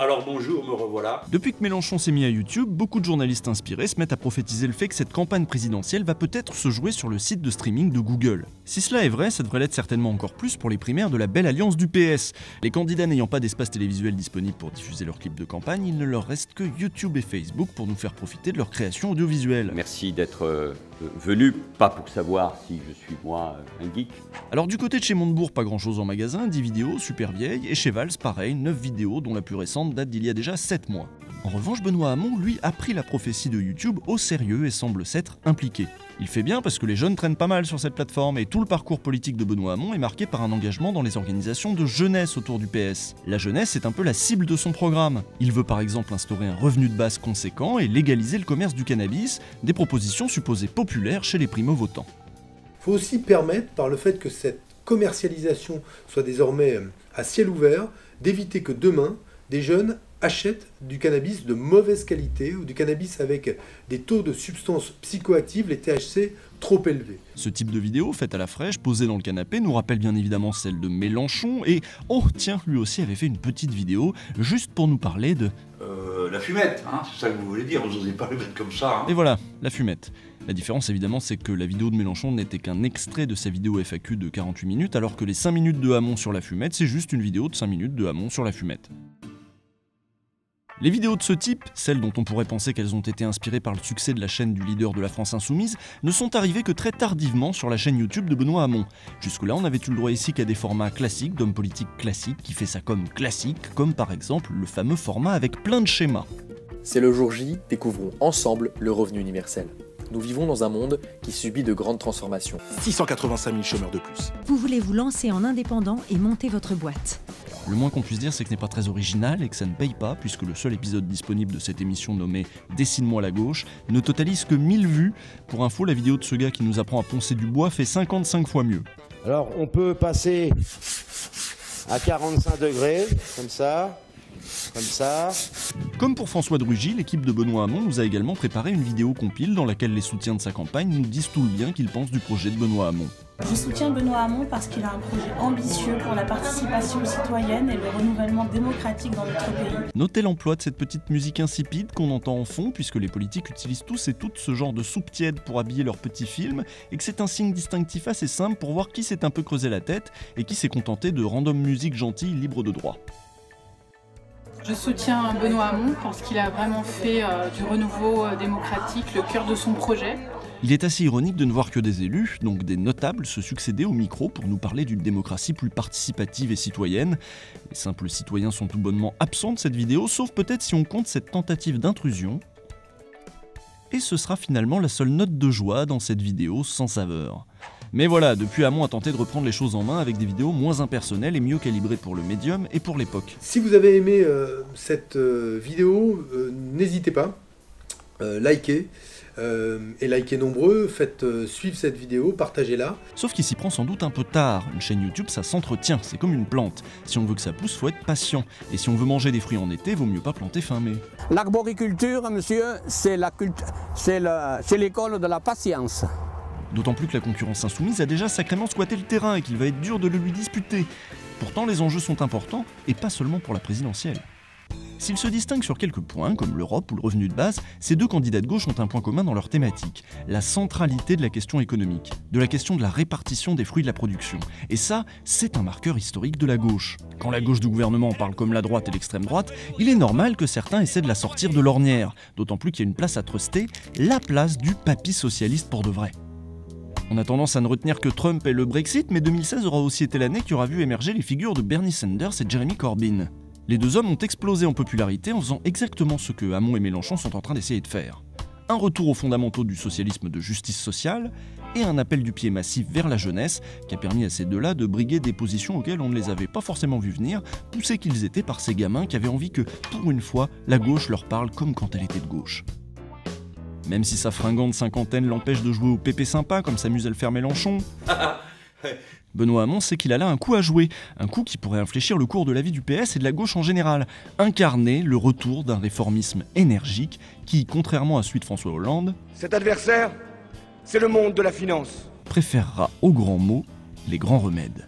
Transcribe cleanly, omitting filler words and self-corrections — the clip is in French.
Alors bonjour, me revoilà. Depuis que Mélenchon s'est mis à YouTube, beaucoup de journalistes inspirés se mettent à prophétiser le fait que cette campagne présidentielle va peut-être se jouer sur le site de streaming de Google. Si cela est vrai, ça devrait l'être certainement encore plus pour les primaires de la belle alliance du PS. Les candidats n'ayant pas d'espace télévisuel disponible pour diffuser leurs clips de campagne, il ne leur reste que YouTube et Facebook pour nous faire profiter de leur création audiovisuelle. Merci d'être venu, pas pour savoir si je suis moi un geek. Alors du côté de chez Montebourg, pas grand chose en magasin, 10 vidéos super vieilles, et chez Valls, pareil, 9 vidéos dont la plus récente date d'il y a déjà 7 mois. En revanche, Benoît Hamon, lui, a pris la prophétie de YouTube au sérieux et semble s'être impliqué. Il fait bien parce que les jeunes traînent pas mal sur cette plateforme et tout le parcours politique de Benoît Hamon est marqué par un engagement dans les organisations de jeunesse autour du PS. La jeunesse est un peu la cible de son programme. Il veut par exemple instaurer un revenu de base conséquent et légaliser le commerce du cannabis, des propositions supposées populaires chez les primo-votants. Il faut aussi permettre, par le fait que cette commercialisation soit désormais à ciel ouvert, d'éviter que demain, des jeunes achètent du cannabis de mauvaise qualité ou du cannabis avec des taux de substances psychoactives, les THC, trop élevés. Ce type de vidéo, faite à la fraîche, posée dans le canapé, nous rappelle bien évidemment celle de Mélenchon et, oh tiens, lui aussi avait fait une petite vidéo juste pour nous parler de... La fumette, hein, c'est ça que vous voulez dire, vous n'osez pas le mettre comme ça. Hein. Et voilà, la fumette. La différence évidemment c'est que la vidéo de Mélenchon n'était qu'un extrait de sa vidéo FAQ de 48 minutes alors que les 5 minutes de Hamon sur la fumette c'est juste une vidéo de 5 minutes de Hamon sur la fumette. Les vidéos de ce type, celles dont on pourrait penser qu'elles ont été inspirées par le succès de la chaîne du leader de la France Insoumise, ne sont arrivées que très tardivement sur la chaîne YouTube de Benoît Hamon. Jusque-là, on n'avait eu le droit ici qu'à des formats classiques, d'hommes politiques classiques, qui fait sa com classique, comme par exemple le fameux format avec plein de schémas. C'est le jour J, découvrons ensemble le revenu universel. Nous vivons dans un monde qui subit de grandes transformations. 685 000 chômeurs de plus. Vous voulez vous lancer en indépendant et monter votre boîte. Le moins qu'on puisse dire, c'est que ce n'est pas très original et que ça ne paye pas, puisque le seul épisode disponible de cette émission nommée « Dessine-moi la gauche » ne totalise que 1000 vues. Pour info, la vidéo de ce gars qui nous apprend à poncer du bois fait 55 fois mieux. Alors, on peut passer à 45 degrés, comme ça. Comme ça. Comme pour François de Rugy, l'équipe de Benoît Hamon nous a également préparé une vidéo compile dans laquelle les soutiens de sa campagne nous disent tout le bien qu'ils pensent du projet de Benoît Hamon. Je soutiens Benoît Hamon parce qu'il a un projet ambitieux pour la participation citoyenne et le renouvellement démocratique dans notre pays. Notez l'emploi de cette petite musique insipide qu'on entend en fond, puisque les politiques utilisent tous et toutes ce genre de soupe tiède pour habiller leurs petits films, et que c'est un signe distinctif assez simple pour voir qui s'est un peu creusé la tête et qui s'est contenté de random musique gentille libre de droit. Je soutiens Benoît Hamon parce qu'il a vraiment fait du renouveau démocratique le cœur de son projet. Il est assez ironique de ne voir que des élus, donc des notables, se succéder au micro pour nous parler d'une démocratie plus participative et citoyenne. Les simples citoyens sont tout bonnement absents de cette vidéo, sauf peut-être si on compte cette tentative d'intrusion. Et ce sera finalement la seule note de joie dans cette vidéo sans saveur. Mais voilà, depuis Hamon a tenté de reprendre les choses en main avec des vidéos moins impersonnelles et mieux calibrées pour le médium et pour l'époque. Si vous avez aimé cette vidéo, n'hésitez pas, likez, et likez nombreux, faites suivre cette vidéo, partagez-la. Sauf qu'il s'y prend sans doute un peu tard. Une chaîne YouTube, ça s'entretient, c'est comme une plante. Si on veut que ça pousse, faut être patient. Et si on veut manger des fruits en été, vaut mieux pas planter fin mai. L'arboriculture, monsieur, c'est l'école de la patience. D'autant plus que la concurrence insoumise a déjà sacrément squatté le terrain et qu'il va être dur de le lui disputer. Pourtant, les enjeux sont importants, et pas seulement pour la présidentielle. S'ils se distinguent sur quelques points, comme l'Europe ou le revenu de base, ces deux candidats de gauche ont un point commun dans leur thématique, la centralité de la question économique, de la question de la répartition des fruits de la production. Et ça, c'est un marqueur historique de la gauche. Quand la gauche du gouvernement parle comme la droite et l'extrême droite, il est normal que certains essaient de la sortir de l'ornière, d'autant plus qu'il y a une place à truster, la place du papy socialiste pour de vrai. On a tendance à ne retenir que Trump et le Brexit, mais 2016 aura aussi été l'année qui aura vu émerger les figures de Bernie Sanders et Jeremy Corbyn. Les deux hommes ont explosé en popularité en faisant exactement ce que Hamon et Mélenchon sont en train d'essayer de faire. Un retour aux fondamentaux du socialisme de justice sociale et un appel du pied massif vers la jeunesse qui a permis à ces deux-là de briguer des positions auxquelles on ne les avait pas forcément vus venir, poussés qu'ils étaient par ces gamins qui avaient envie que, pour une fois, la gauche leur parle comme quand elle était de gauche. Même si sa fringante cinquantaine l'empêche de jouer au pépé sympa comme s'amuse à le faire Mélenchon. Benoît Hamon sait qu'il a là un coup à jouer, un coup qui pourrait infléchir le cours de la vie du PS et de la gauche en général, incarner le retour d'un réformisme énergique qui, contrairement à celui de François Hollande, cet adversaire, c'est le monde de la finance, préférera aux grands mots les grands remèdes.